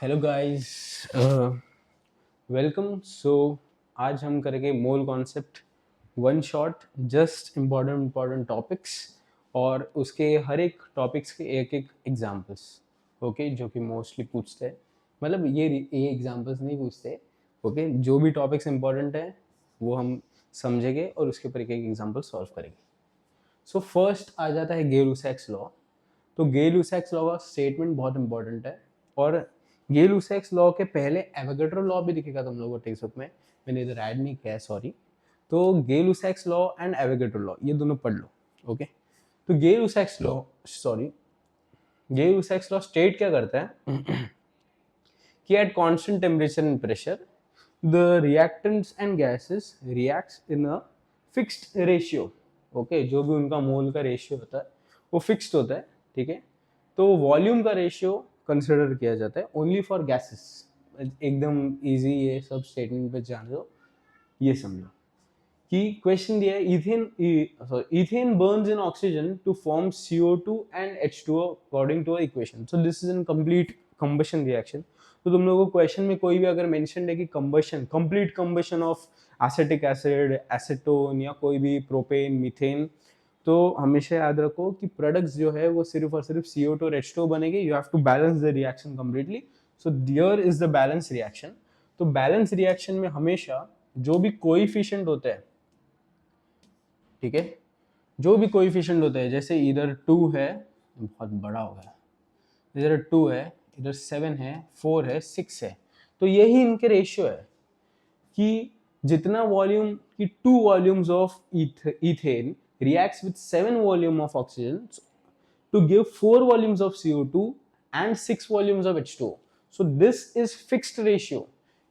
Hello guys, welcome. सो आज हम करेंगे mole concept one shot, just important topics और उसके हर एक टॉपिक्स के एक एक एग्जांपल्स। ओके, जो कि मोस्टली पूछते हैं, मतलब ये एग्जांपल्स नहीं पूछते। ओके, जो भी टॉपिक्स इंपॉर्टेंट है वो हम समझेंगे और उसके ऊपर एक एक एग्जांपल सॉल्व करेंगे। सो फर्स्ट आ जाता है गे लुसैक्स लॉ। तो गे लुसैक्स लॉ का स्टेटमेंट बहुत इंपॉर्टेंट है और गे लुसैक्स लॉ के पहले एवोगैड्रो लॉ भी दिखेगा तुम लोगों को टेक्स्ट बुक में, मैंने इधर ऐड नहीं किया है, सॉरी। तो गे Lussac's law and Avogadro law ये दोनों पढ़ लो। ओके, तो गे लुसैक्स लॉ स्टेट क्या करता है कि at constant temperature and pressure the reactants and gases reacts in a fixed ratio. Okay, जो भी उनका मोल का रेशियो होता है वो फिक्स्ड होता है, ठीक है। तो वॉल्यूम का रेशियो कंसिडर किया जाता है ओनली फॉर गैसेस। एकदम इजी, ये सब स्टेटमेंट पे जान दो, ये समझो कि क्वेश्चन दिया है ethane burns in oxygen to form CO2 and H2O according to equation. So this is an complete combustion reaction. तो तुम लोगों को क्वेश्चन में कोई भी अगर मेंशन है कि combustion, complete combustion of acetic acid, acetone या कोई भी प्रोपेन, मीथेन, तो हमेशा याद रखो कि प्रोडक्ट्स जो है वो सिर्फ और सिर्फ CO2 और H2O बनेंगे। You have to balance the reaction completely. So here is the balance reaction. तो बैलेंस रिएक्शन में हमेशा जो भी कोएफिशिएंट होता है, ठीक है, जो भी कोएफिशिएंट होता है, जैसे इधर 2 है, बहुत बड़ा हो गया, इधर 2 है, इधर 7 है, 4 है, 6 है, तो यही इनके रेशियो है कि जितना वॉल्यूम की 2 volumes of ethane reacts with 7 volume of oxygen to give 4 volumes of CO2 and 6 volumes of H2O. So this is fixed ratio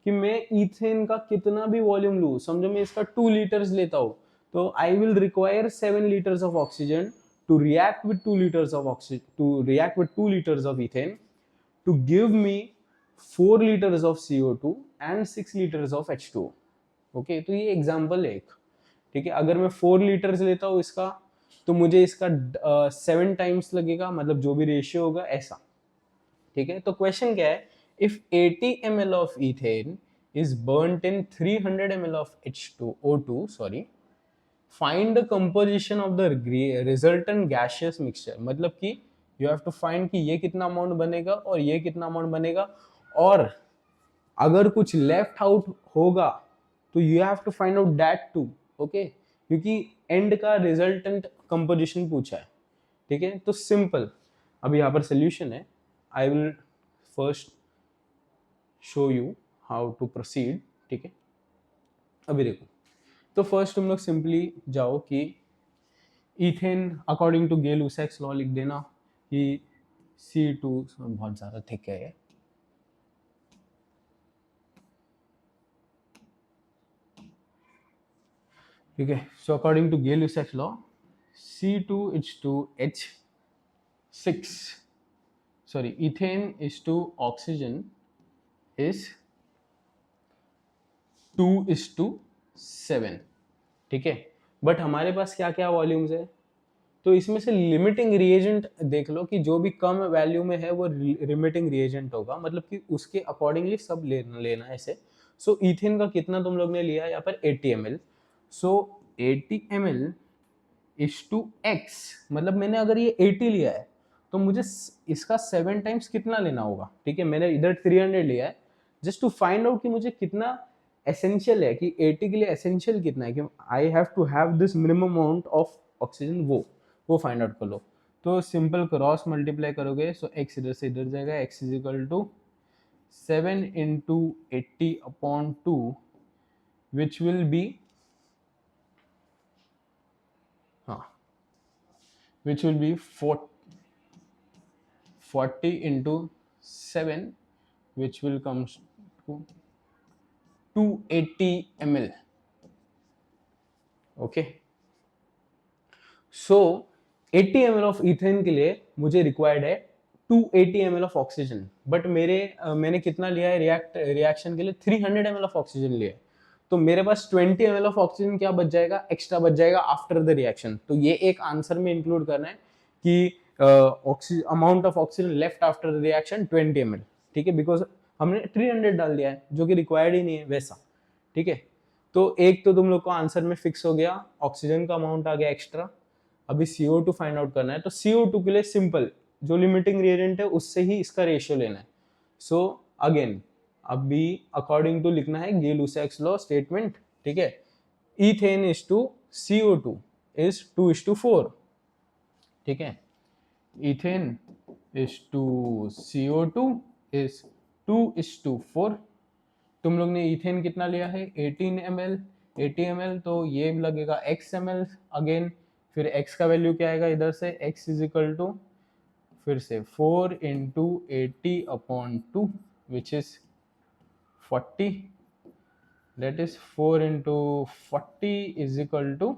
कि मैं इथेन का कितना भी वॉल्यूम लूँ, समझो मैं इसका 2 लीटर्स लेता हूँ, तो I will require 7 litres of oxygen to react with 2 liters of oxygen, to react with 2 liters of ethane to give me 4 liters of CO2 and 6 liters of H2O. Okay, तो ये example है एक, ठीक है। अगर मैं 4 लीटर्स लेता हूँ इसका, तो मुझे इसका 7 टाइम्स लगेगा, मतलब जो भी रेशियो होगा ऐसा, ठीक है। तो क्वेश्चन क्या है, if 80 ml of ethane is burned in 300 ml of H2O2, sorry, find the composition of the resultant gaseous mixture. मतलब कि यू हैव टू फाइंड कि ये कितना अमाउंट बनेगा और ये कितना अमाउंट बनेगा, और अगर कुछ लेफ्ट आउट होगा तो you have to find out that too. Okay, क्योंकि एंड का रिजल्टेंट कंपोजिशन पूछा है, ठीक है। तो सिंपल, अब यहाँ पर सोल्यूशन है। I will first show you how to proceed, ठीक है। अभी देखो, तो फर्स्ट तुम लोग सिंपली जाओ कि ethane according to Gay Lussac's law लिख देना कि C2, बहुत ज़्यादा थिक है ये, ठीक है। So according to Gay Lussac's law C2H2H6, sorry, ethane is to oxygen is 2:7, ठीक है। बट हमारे पास क्या क्या वॉल्यूम्स है, तो इसमें से लिमिटिंग रिएजेंट देख लो कि जो भी कम वैल्यू में है वो लिमिटिंग रिएजेंट होगा, मतलब कि उसके अकॉर्डिंगली सब लेना ऐसे। सो इथेन का कितना तुम लोग ने लिया यहाँ पर 80 ml। So 80 ml is to x, मतलब मैंने अगर ये 80 लिया है तो मुझे इसका 7 टाइम्स कितना लेना होगा, ठीक है। मैंने इधर 300 लिया है, जस्ट टू फाइंड आउट कि मुझे कितना एसेंशियल है, कि 80 के लिए एसेंशियल कितना है, कि I have to have this minimum amount of oxygen, वो फाइंड आउट कर लो। तो सिंपल क्रॉस मल्टीप्लाई करोगे, सो x इधर से इधर जाएगा, x is equal to 7 into 80/2 which will be, हाँ, which will be 40 into 7, which will comes to 280 ml. Okay, so 80 ml of ethane के लिए मुझे रिक्वायर्ड है 280 ml ऑफ ऑक्सीजन, बट मैंने कितना लिया है रिएक्शन के लिए 300 ml ऑफ ऑक्सीजन लिया है। तो मेरे पास 20 ml ऑफ ऑक्सीजन क्या बच जाएगा, एक्स्ट्रा बच जाएगा आफ्टर द रिएक्शन। तो ये एक आंसर में इंक्लूड करना है कि amount of oxygen left after the reaction 20 ml, ठीक है। बिकॉज हमने 300 डाल दिया है जो कि रिक्वायर्ड ही नहीं है वैसा, ठीक है। तो एक तो तुम लोग को आंसर में फिक्स हो गया, ऑक्सीजन का अमाउंट आ गया एक्स्ट्रा। अभी CO2 फाइंड आउट करना है, तो CO2 के लिए सिंपल, जो लिमिटिंग रिएजेंट है उससे ही इसका रेशियो लेना है। सो अगेन अभी अकॉर्डिंग टू लिखना है गे-लुसाक्स लॉ स्टेटमेंट, ठीक है। Ethane is to CO2 is 2:4, ठीक है। Ethane is to CO2 is 2:4। तुम लोग ने इथेन कितना लिया है 18 ml, 80 ml, तो ये लगेगा x ml अगेन। फिर x का वैल्यू क्या आएगा इधर से, x इज इक्वल टू फिर से 4 into 80/2 which is 40, that is 4 into 40 is equal to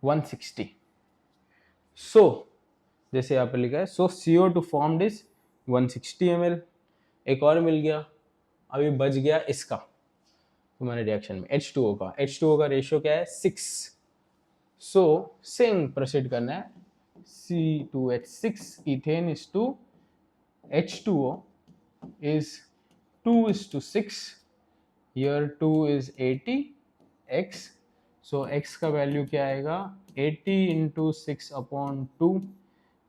160. So जैसे यहाँ पे लिखा है, so CO2 formed is 160 ml। एक और मिल गया, अभी बच गया इसका तुम्हारे रिएक्शन में H2O का। H2O का रेशियो क्या है 6। सो सेम प्रोसीड करना है, C2H6 ethane is to H2O is 2:6, here 2 is 80 x, so x का वैल्यू क्या आएगा 80 into 6/2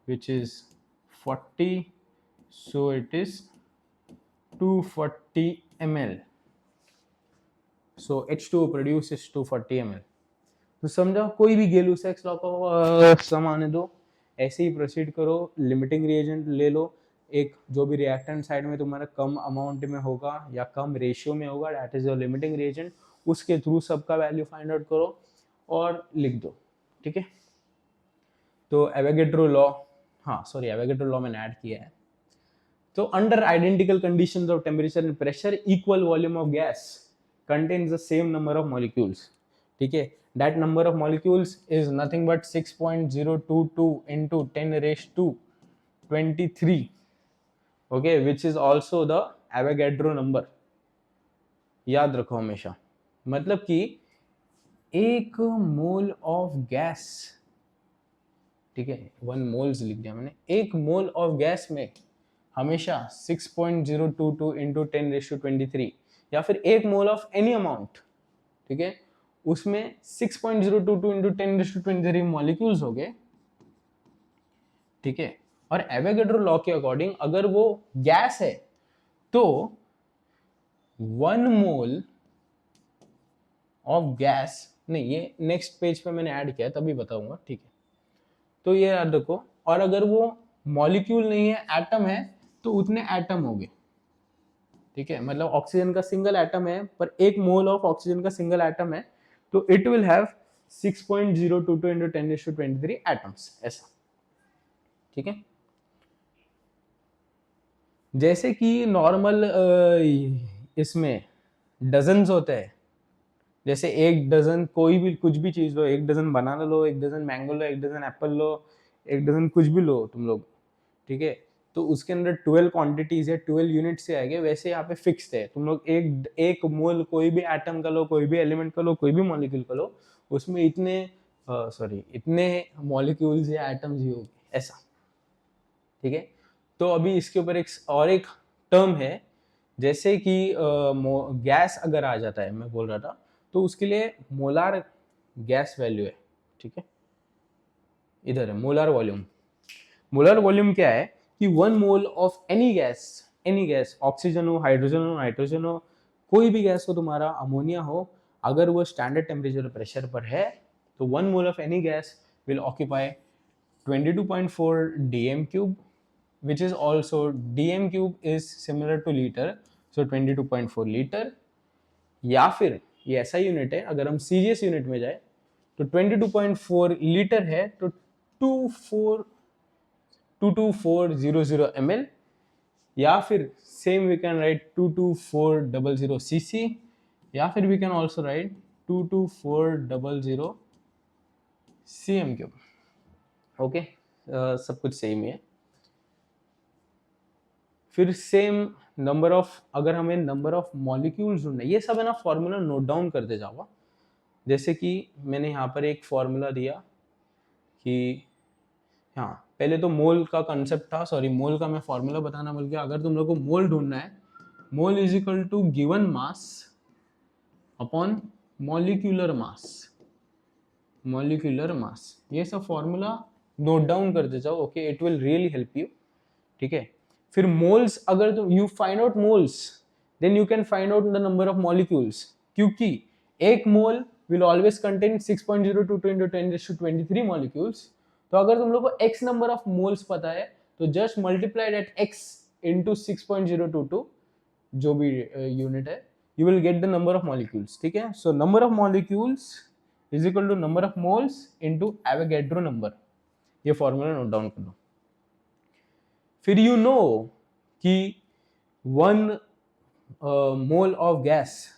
which is 40, so it is 240 ml, so H2O produces 240 ml। तो समझा, कोई भी गे-लुसाक्स लॉ का सम आने दो, ऐसे ही प्रोसीड करो, लिमिटिंग रिएजेंट ले लो, एक जो भी रिएक्टेंट साइड में तुम्हारा कम अमाउंट में होगा या कम रेशियो में होगा, that is your limiting reagent, उसके थ्रू सबका वैल्यू फाइंड आउट करो और लिख दो, ठीक है। तो एवोगैड्रो लॉ, हाँ सॉरी एवोगैड्रो लॉ मैंने ऐड किया है। तो under identical conditions of temperature and pressure equal volume of gas contains the same number of molecules, ठीक है। That number of molecules is nothing but 6.022 into 10 raised to 23, okay, which is also the Avogadro number। याद रखो हमेशा, मतलब कि एक मोल of gas, ठीक है, 1 मोल्स लिख दिया मैंने, एक मोल ऑफ गैस में हमेशा 6.022 into 10 raised to 23, या फिर एक मोल ऑफ एनी अमाउंट, ठीक है, उसमें 6.022 into 10⁻23 मॉलिक्यूल्स हो गए, ठीक है। और एवोगैड्रो लॉ के अकॉर्डिंग अगर वो गैस है तो 1 मोल ऑफ गैस, नहीं ये नेक्स्ट पेज पे मैंने ऐड किया है तभी बताऊंगा, ठीक है। तो ये याद रखो, और अगर वो मॉलिक्यूल नहीं है एटम है तो उतने एटम हो गए, ठीक है। मतलब ऑक्सीजन का सिंगल एटम है पर एक मोल ऑफ ऑक्सीजन का सिंगल एटम है, तो it will have 6.022 into 10⁻23 atoms, ऐसा, ठीक है। जैसे कि नॉर्मल इसमें डजन्स होते हैं, जैसे एक डजन कोई भी कुछ भी चीज लो, एक डजन बनाना लो, एक डजन मैंगो लो, एक डजन एप्पल लो, एक डजन कुछ भी लो तुम लोग, ठीक है, तो उसके अंदर 12 क्वांटिटीज है, 12 यूनिट से आएंगे। वैसे यहाँ पे फिक्स्ड है, तुम लोग एक मोल कोई भी एटम का लो, कोई भी एलिमेंट का लो, कोई भी मॉलिक्यूल का लो, उसमें इतने इतने मॉलिक्यूल्स या एटम्स ही होंगे, ऐसा, ठीक है। तो अभी इसके ऊपर एक टर्म है, जैसे कि गैस अगर आ जाता है, मैं बोल रहा था, तो उसके लिए मोलार गैस वैल्यू है, ठीक है, इधर है मोलार वॉल्यूम। मोलर वॉल्यूम क्या है कि 1 mole of any gas, oxygen हो, हाइड्रोजन हो, नाइट्रोजन हो, कोई भी गैस हो, तुम्हारा अमोनिया हो, अगर वो स्टैंडर्ड टेम्परेचर प्रेशर पर है तो 1 mole of any gas will occupy 22.4 dm cube, which is also dm cube is similar to liter, so 22.4 litre. या फिर ये ऐसा यूनिट है, अगर हम सीजीएस यूनिट में जाए तो 22.4 लीटर है, तो 22400 ml, या फिर same we can write 22400 cc, या फिर we can also write 22400 cm cube, okay, सब कुछ सेम ही है। फिर सेम नंबर ऑफ, अगर हमें नंबर ऑफ मॉलिक्यूल्स ढूंढना है, ये सब है ना फॉर्मूला नोट डाउन करते जाओ। जैसे कि मैंने यहाँ पर एक फॉर्मूला दिया कि हाँ, पहले तो मोल का कंसेप्ट था, सॉरी मोल का मैं फॉर्मूला बताना भूल गया। अगर तुम लोग को मोल ढूंढना है, mole is equal to given mass upon molecular mass, molecular mass. ये सब फॉर्मूला नोट डाउन करते जाओ, okay, it will really help you. ठीक है, फिर मोल्स, अगर तुम you find out moles, then you can find out the number of molecules, क्योंकि एक mole will always contain 6.02 into 10⁻23 molecules. तो अगर तुम लोग को x नंबर ऑफ मोल्स पता है, तो just multiply that x into 6.022, जो भी यूनिट है, you will get the number of molecules. ठीक है, so number of molecules is equal to number of moles into Avogadro number. ये फॉर्मूला नोट डाउन कर लो। फिर यू नो कि 1 mole of gas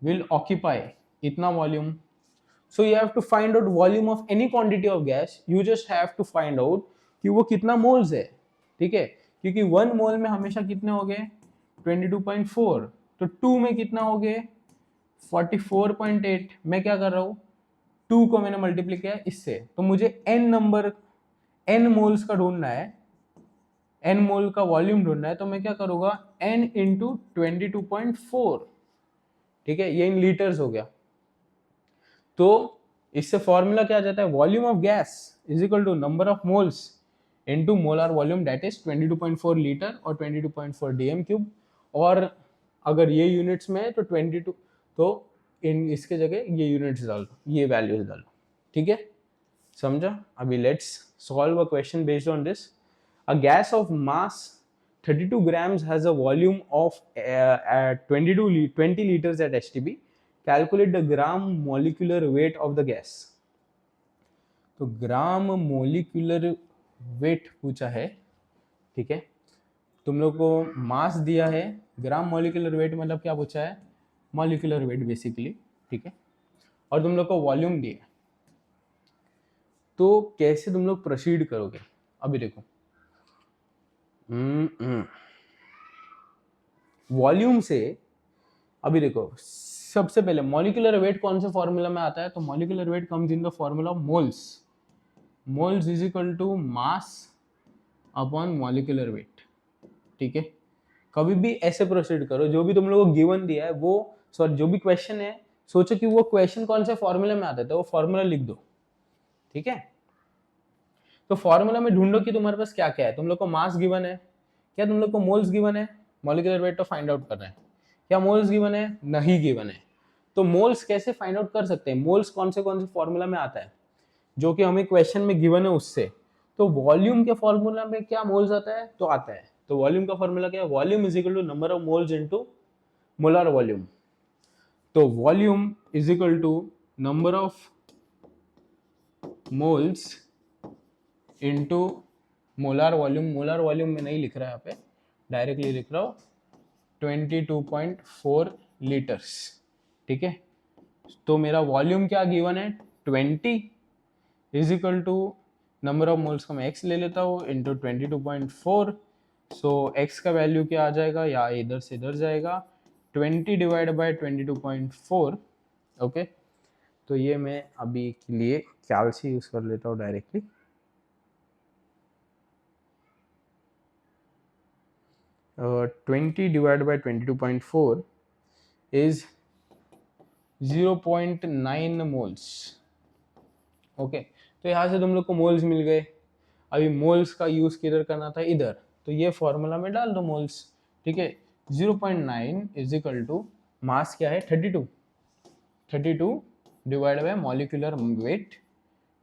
will occupy इतना volume. So you have to find out volume of any quantity of gas. You just have to find out कि वो कितना moles है। ठीक है, क्योंकि 1 मोल में हमेशा कितने हो गए 22.4, तो 2 में कितना हो गए 44.8। मैं क्या कर रहा हूँ, 2 को मैंने मल्टीप्लाई किया इससे, तो मुझे n नंबर n मोल्स का ढूंढना है, n मोल का वॉल्यूम ढूंढना है। तो मैं क्या करूंगा n इंटू 22.4। ठीक है, ये इन लीटर्स हो गया। तो इससे फॉर्मूला क्या आ जाता है, volume of gas is equal to number of moles into molar volume, that is 22.4 litre और 22.4 डीएम क्यूब। और अगर ये यूनिट्स में है तो 22, तो इन इसके जगह ये यूनिट्स डाल दो, ये वैल्यूज डालो। ठीक है, समझा? अभी let's solve a question based on this. A gas of mass 32 grams has a volume of 20 liters at STB. Calculate the gram molecular weight of the gas. तो ग्राम मोलिकुलर वेट पूछा है। ठीक है, तुम लोग को मास दिया है, ग्राम मोलिकुलर वेट मतलब क्या पूछा है, मोलिकुलर वेट बेसिकली। ठीक है, और तुम लोग को वॉल्यूम दिया है। तो कैसे तुम लोग प्रोसीड करोगे, अभी देखो। वॉल्यूम से अभी देखो, सबसे पहले मॉलिक्यूलर वेट कौन से फॉर्मूला में आता है, तो molecular weight comes in the formula of moles. Moles is equal to mass upon molecular weight. ठीक है, कभी भी ऐसे प्रोसीड करो, जो भी तुम लोगों को गिवन दिया है वो, सॉरी जो भी क्वेश्चन है, सोचो कि वो क्वेश्चन कौन से फॉर्मूला में आता है, तो वो फॉर्मूला लिख दो। ठीक है, तो फॉर्मूला में ढूंढो कि तुम्हारे पास क्या क्या है। तुम लोग को मास गिवन है, क्या तुम लोग को मोल्स गिवन है, मॉलिक्यूलर वेट तो फाइंड आउट कर रहे हैं, क्या मोल्स गिवन है, नहीं गिवन है। तो मोल्स कैसे फाइंड आउट कर सकते हैं, मोल्स कौन से फॉर्मूला में आता है, जो कि हमें क्वेश्चन में गिवन है उससे। तो वॉल्यूम के फॉर्मूला में क्या मोल्स आता है, तो आता है, तो वॉल्यूम का फॉर्मूला क्या है, volume is equal to number of moles into molar volume. तो volume is equal to number of moles into molar volume. Molar volume में नहीं लिख रहा है यहाँ पे, डायरेक्टली लिख रहा हूँ 22.4 लीटर्स। ठीक है, तो मेरा वॉल्यूम क्या गिवन है 20 is equal to number of moles का मैं x ले लेता हूँ इंटू 22.4। सो x का वैल्यू क्या आ जाएगा, या इधर से इधर जाएगा 20 डिवाइड बाई 22.4। ओके, तो ये मैं अभी के लिए कैल से यूज कर लेता हूँ directly. 20 divided by 22.4 is 0.9 moles. Okay, तो यहाँ से तुम लोग को मोल्स मिल गए। अभी मोल्स का यूज किधर करना था, इधर, तो ये फॉर्मूला में डाल दो मोल्स। ठीक है, 0.9 इज इक्वल टू मास क्या है 32 डिवाइड बाय मॉलिक्यूलर वेट।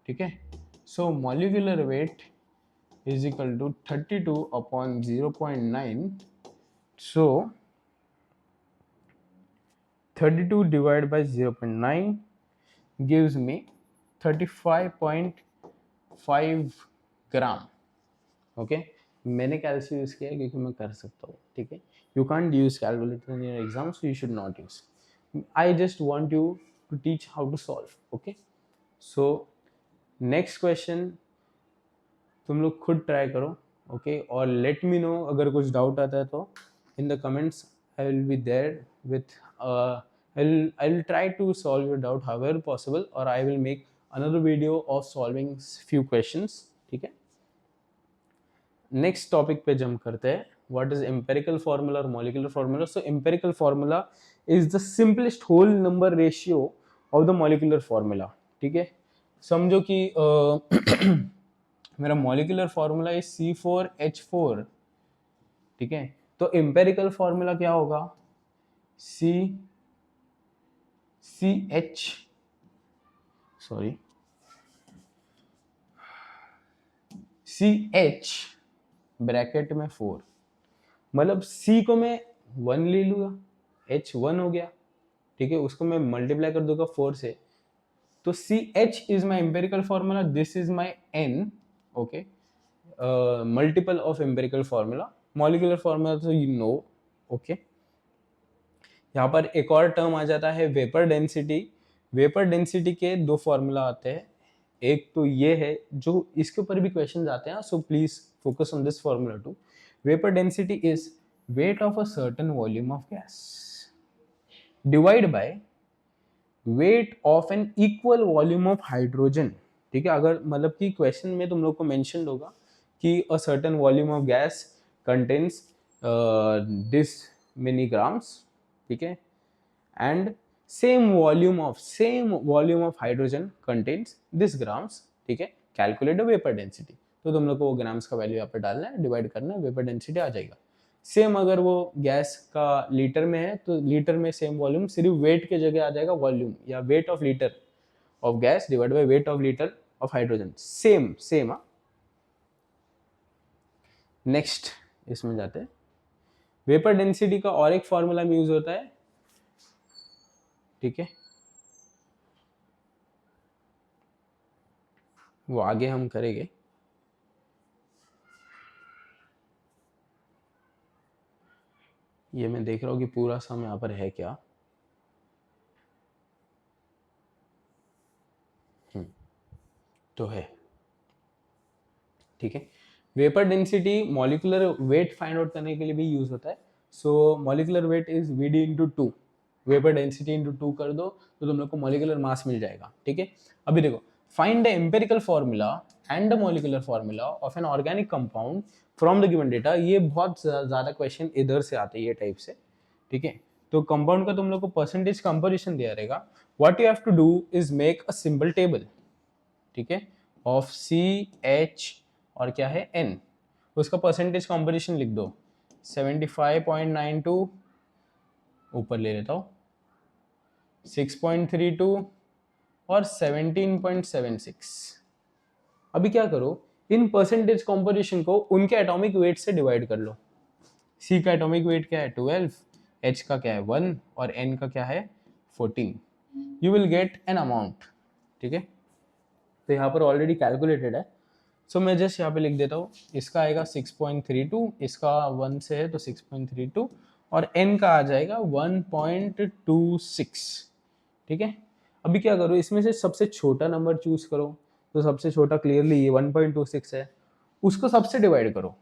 ठीक है, so molecular weight is equal to 32 upon 0.9. So 32 divided by 0.9 gives me 35.5 gram. Okay, मैंने कैलसी यूज किया है क्योंकि मैं कर सकता हूँ। ठीक है, you can't use calculator in your exam, so you should not use. I just want you to teach how to solve. Okay, so next question तुम लोग खुद ट्राई करो। ओके, और लेट मी नो अगर कुछ डाउट आता है तो in the comments. I will be there with I will try to solve your doubt however possible, और I will make another video of solving few questions. ठीक है, next topic पे jump करते हैं. व्हाट इज एम्पेरिकल फार्मूला और molecular formula. So empirical formula is the simplest whole number ratio of the molecular formula. ठीक है, समझो कि मेरा मॉलिक्यूलर फार्मूला इज C4H4. ठीक है, तो एम्पेरिकल फार्मूला क्या होगा? CH ब्रैकेट में 4, मतलब C को मैं 1 ले लूंगा, H 1 हो गया. ठीक है, उसको मैं मल्टीप्लाई कर दूंगा 4 से, तो CH is my empirical formula, this is my N. Okay, multiple of empirical formula. Molecular formula तो यू नो. ओके, यहाँ पर एक और टर्म आ जाता है वेपर डेंसिटी. वेपर डेंसिटी के दो फॉर्मूला आते हैं. एक तो ये है, जो इसके ऊपर भी क्वेश्चन आते हैं, so please focus on this formula too. Vapour density is weight of a certain volume of gas divide by weight of an equal volume of hydrogen. ठीक है, अगर मतलब कि क्वेश्चन में तुम लोग को मेंशन होगा कि अ certain volume of gas contains this many grams. ठीक है, and same volume of hydrogen contains this grams. ठीक है, कैलकुलेट द वेपर डेंसिटी. तो तुम लोग को वो ग्राम्स का वैल्यू यहाँ पे डालना है, डिवाइड करना है, वेपर डेंसिटी आ जाएगा. सेम अगर वो गैस का लीटर में है तो लीटर में सेम वॉल्यूम, सिर्फ वेट के जगह आ जाएगा वॉल्यूम, या weight of litre of gas divide by weight of litre of hydrogen. Same. Next इसमें जाते हैं. वेपर डेंसिटी का और एक फॉर्मूला में यूज होता है. ठीक है, वो आगे हम करेंगे. ये मैं देख रहा हूँ कि पूरा सम यहाँ पर है क्या. तो है. ठीक है, vapour density molecular weight find out करने के लिए भी यूज होता है. So molecular weight is VD into 2. Vapour density into 2 कर दो तो तुम लोग को मॉलिक्यूलर मास मिल जाएगा. ठीक है, अभी देखो, find the empirical formula and the molecular formula of an organic compound from the given data. ये बहुत ज्यादा क्वेश्चन इधर से आते हैं ये टाइप से. ठीक है, तो कंपाउंड का तुम लोग को परसेंटेज कंपोजिशन दिया रहेगा. What you have to do is make a simple table. ठीक है, ऑफ CH और क्या है N, उसका परसेंटेज कंपोजिशन लिख दो. 75.92 ऊपर ले लेता हूँ, 6.32 और 17.76. अभी क्या करो, इन परसेंटेज कंपोजिशन को उनके एटॉमिक वेट से डिवाइड कर लो. C का एटॉमिक वेट क्या है 12, H का क्या है 1 और N का क्या है 14. You will get an amount. ठीक है, तो यहाँ पर ऑलरेडी कैलकुलेटेड है. सो मैं जस्ट यहाँ पे लिख देता हूँ. इसका आएगा 6.32, इसका 1 से है तो 6.32 और N का आ जाएगा 1.26. ठीक है, अभी क्या करो, इसमें से सबसे छोटा नंबर चूज करो. तो सबसे छोटा क्लियरली ये 1.26 है, उसको सबसे डिवाइड करो.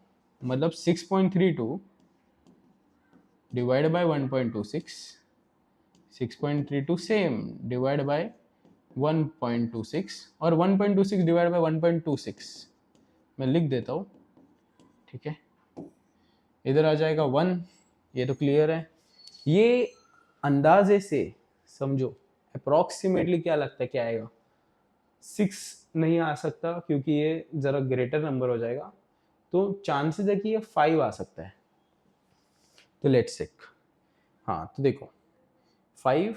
मतलब 6.32 divide by 1.26, 6.32 same divide by 1.26 और 1.26 डिवाइड बाय 1.26 मैं लिख देता हूँ. ठीक है, इधर आ जाएगा 1. ये तो क्लियर है. ये अंदाजे से समझो अप्रोक्सीमेटली क्या लगता है क्या आएगा. 6 नहीं आ सकता क्योंकि ये जरा ग्रेटर नंबर हो जाएगा, तो चांसेस है कि ये 5 आ सकता है. तो लेट्स चेक. हाँ, तो देखो 5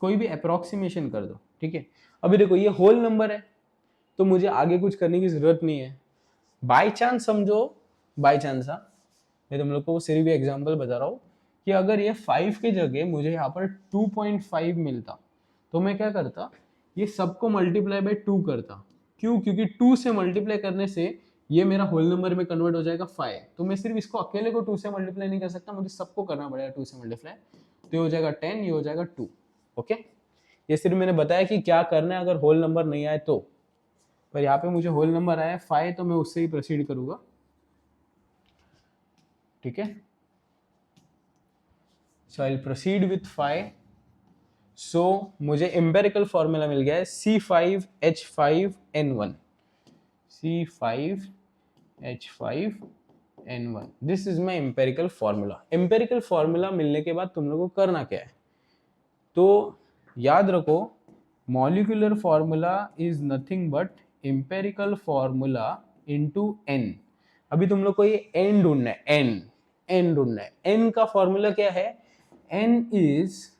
कोई भी अप्रोक्सीमेशन कर दो. ठीक है, अभी देखो ये होल नंबर है तो मुझे आगे कुछ करने की जरूरत नहीं है. बाय चांस समझो, बाय चांस, मैं तुम लोग को सिर्फ एग्जांपल बता रहा हूँ कि अगर ये 5 की जगह मुझे यहाँ पर 2.5 मिलता तो मैं क्या करता, ये सबको मल्टीप्लाई बाय 2 करता. क्यों? क्योंकि 2 से मल्टीप्लाई करने से ये मेरा होल नंबर में कन्वर्ट हो जाएगा 5. तो मैं सिर्फ इसको अकेले को 2 से मल्टीप्लाई नहीं कर सकता, मुझे सबको करना पड़ेगा 2 से मल्टीप्लाई. तो ये हो जाएगा 10, ये हो जाएगा 2. ओके, ये सिर्फ मैंने बताया कि क्या करना है अगर होल नंबर नहीं आए तो. पर यहाँ पे मुझे होल नंबर आया 5 तो मैं उससे ही प्रोसीड करूंगा. ठीक है, so I'll proceed with 5. सो मुझे एम्पेरिकल फॉर्मूला मिल गया है C5H5N1, C5H5N1, this is my empirical formula. Empirical formula मिलने के बाद तुम लोगों को करना क्या है, तो याद रखो molecular formula is nothing but empirical formula into n। अभी तुम लोग को ये n ढूंढना है, n ढूंढना है। n का फॉर्मूला क्या है, n is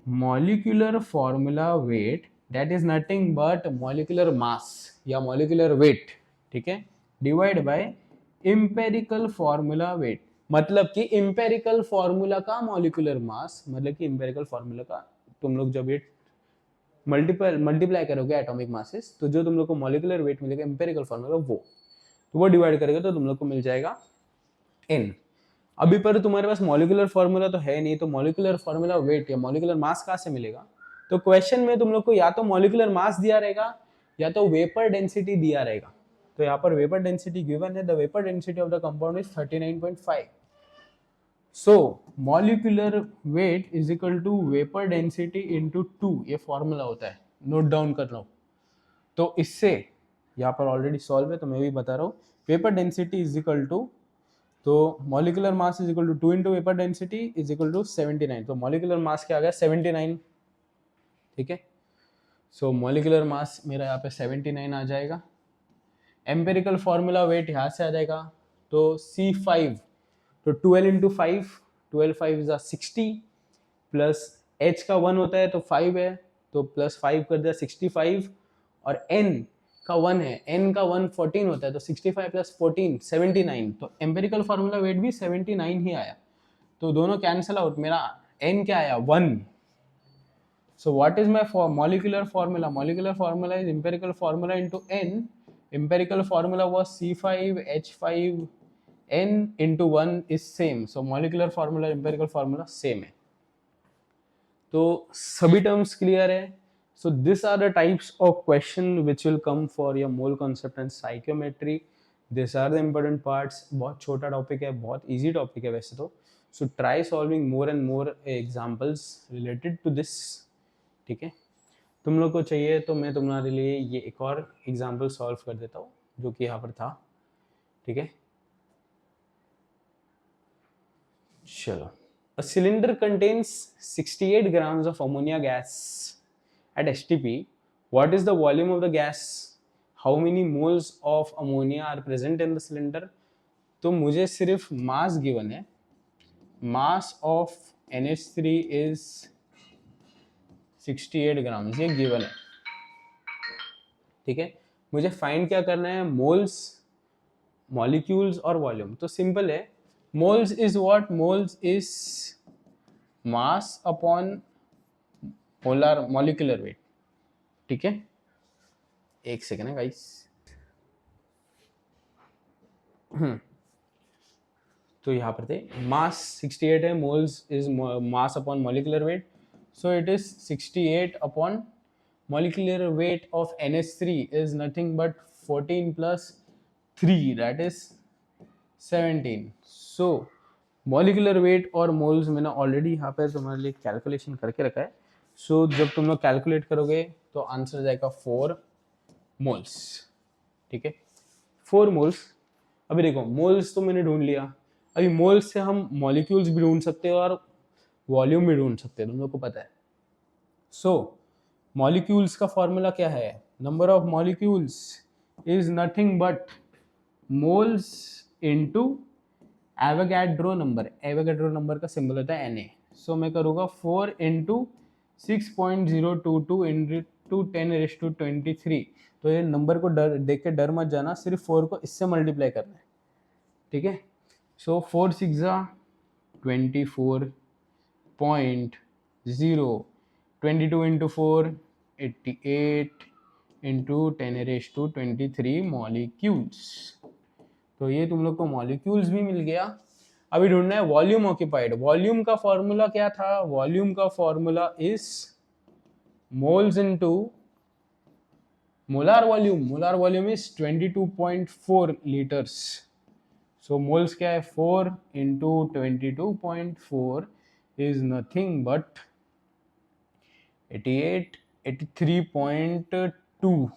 molecular formula wait, that is nothing but molecular mass या मॉलिक्यूलर वेट, ठीक है, divide by empirical formula wait. मतलब कि एम्पेरिकल फॉर्मूला का मॉलिक्यूलर मास, मतलब कि एम्पेरिकल फॉर्मूला का तुम लोग जब ये मल्टीप्लाई करोगे एटॉमिक मासेस, तो जो तुम लोग को मॉलिक्यूलर वेट मिलेगा एम्पेरिकल फॉर्मूला वो डिवाइड करेगा तो तुम लोग को मिल जाएगा n। अभी पर तुम्हारे पास मॉलिक्यूलर फॉर्मूला तो है नहीं, तो मॉलिक्यूलर फॉर्मूला वेट या मॉलिक्यूलर मास कहाँ से मिलेगा, तो क्वेश्चन में तुम लोग को या तो मॉलिक्यूलर मास दिया रहेगा या तो वेपर डेंसिटी दिया रहेगा। तो यहाँ पर वेपर डेंसिटी गिवन है, the vapour density of the compound is 39.5। So molecular weight is equal to vapour density into 2, ये फॉर्मूला होता है, नोट डाउन कर लो। तो इससे यहाँ पर ऑलरेडी सॉल्व है तो मैं भी बता रहा हूँ, vapour density is equal to, तो molecular mass is equal to 2 into vapour density is equal to 79। तो मॉलिक्यूलर मास क्या आ गया 79, ठीक है। सो मॉलिक्यूलर मास मेरा यहाँ पे 79 आ जाएगा। एम्पेरिकल फॉर्मूला वेट यहाँ से आ जाएगा, तो C5, तो 12 इंटू 5, 12 5 इज 60, प्लस H का 1 होता है तो 5 है, तो प्लस 5 कर दिया 65, और N का 1 है, N का 1 14 होता है, तो 65 प्लस 14 79। तो एम्पेरिकल फॉर्मूला वेट भी 79 ही आया, तो दोनों कैंसिल आउट, मेरा N क्या आया 1। So what is my molecular formula? Molecular formula is empirical formula into n. Empirical formula was C5H5N into 1 is same. So molecular formula, empirical formula same है। तो सभी terms clear है। So these are the types of question which will come for your mole concept and stoichiometry. These are the important parts. बहुत छोटा topic है, बहुत easy topic है वैसे तो। So try solving more and more examples related to this. ठीक है, तुम लोग को चाहिए तो मैं तुम्हारे लिए ये एक और एग्जाम्पल सॉल्व कर देता हूँ जो कि यहाँ पर था, ठीक है। चलो, a cylinder contains 68 grams of ammonia gas at STP. What is the volume of the gas? How many moles of ammonia are present in the cylinder? तो मुझे सिर्फ मास गिवन है, मास ऑफ NH3 is 68 ग्राम, ये given है, ठीक है। मुझे find क्या करना है, मोल्स, मॉलिक्यूल्स और वॉल्यूम। तो सिंपल है, moles is what, moles is mass upon molar molecular weight, ठीक है। एक सेकेंड है गाइस। तो यहाँ पर थे मास 68 है, moles is mass upon molecular wait, so it is 68 upon molecular weight of NH3 is nothing but 14 plus 3, that is 17. So molecular weight और moles मैंने ऑलरेडी यहाँ पे तुम्हारे लिए कैलकुलेशन करके रखा है। सो जब तुम लोग कैलकुलेट करोगे तो आंसर जाएगा 4 मोल्स, ठीक है, 4 मोल्स। अभी देखो मोल्स तो मैंने ढूंढ लिया, अभी मोल्स से हम मॉलिक्यूल्स भी ढूंढ सकते हैं और वॉल्यूम भी ढूंढ सकते हैं, तुम लोग को पता है। सो मॉलिक्यूल्स का फॉर्मूला क्या है, number of molecules is nothing but moles into Avogadro number. Avogadro number का सिंबल होता है Na। सो मैं करूँगा 4 इंटू 6.022 इंटू 10⁻23। तो ये नंबर को डर देख के डर मत जाना, सिर्फ 4 को इससे मल्टीप्लाई करना है, ठीक है। सो 4 6 24.0, 22 इंटू 4 88 इंटू 10⁻23 मॉलिक्यूल्स। तो ये तुम लोग को मॉलिक्यूल्स भी मिल गया। अभी ढूंढना है वॉल्यूम ऑक्यूपाइड। वॉल्यूम का फॉर्मूला क्या था, वॉल्यूम का formula is moles into molar volume. Molar volume is 22.4 litres. So moles क्या है, 4 इंटू 22.4 इज nothing but 88 83.2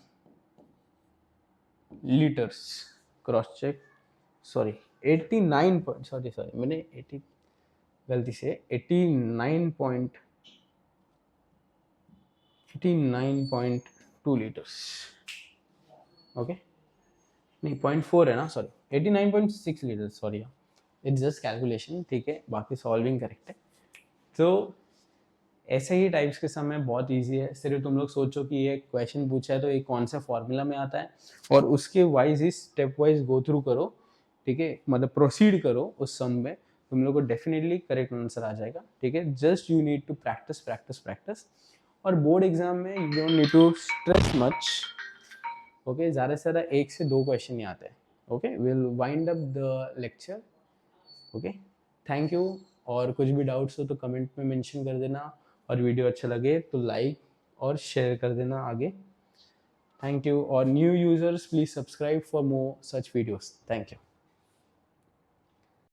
litres cross check sorry 89 sorry मैंने 80 गलती से 89.2 लीटर्स ओके नहीं 0.4 है ना sorry 89.6 litres sorry it's just calculation ठीक है बाकी सॉल्विंग करेक्ट है। तो ऐसे ही टाइप्स के समय बहुत इजी है सिर्फ तुम लोग सोचो कि ये क्वेश्चन पूछा है तो ये कौन सा फॉर्मूला में आता है और उसके वाइज ही स्टेप वाइज गो थ्रू करो ठीक है मतलब प्रोसीड करो उस सम में तुम लोग को डेफिनेटली करेक्ट आंसर आ जाएगा ठीक है। Just you need to practise practise practise और बोर्ड एग्जाम में you don't need to stress much okay ज़्यादा से ज़्यादा 1 से 2 क्वेश्चन ही आते हैं okay will wind up the lecture okay thank you और कुछ भी डाउट्स हो तो कमेंट में मेंशन कर देना और वीडियो अच्छा लगे तो लाइक और शेयर कर देना आगे थैंक यू और new users please subscribe for more such videos thank you.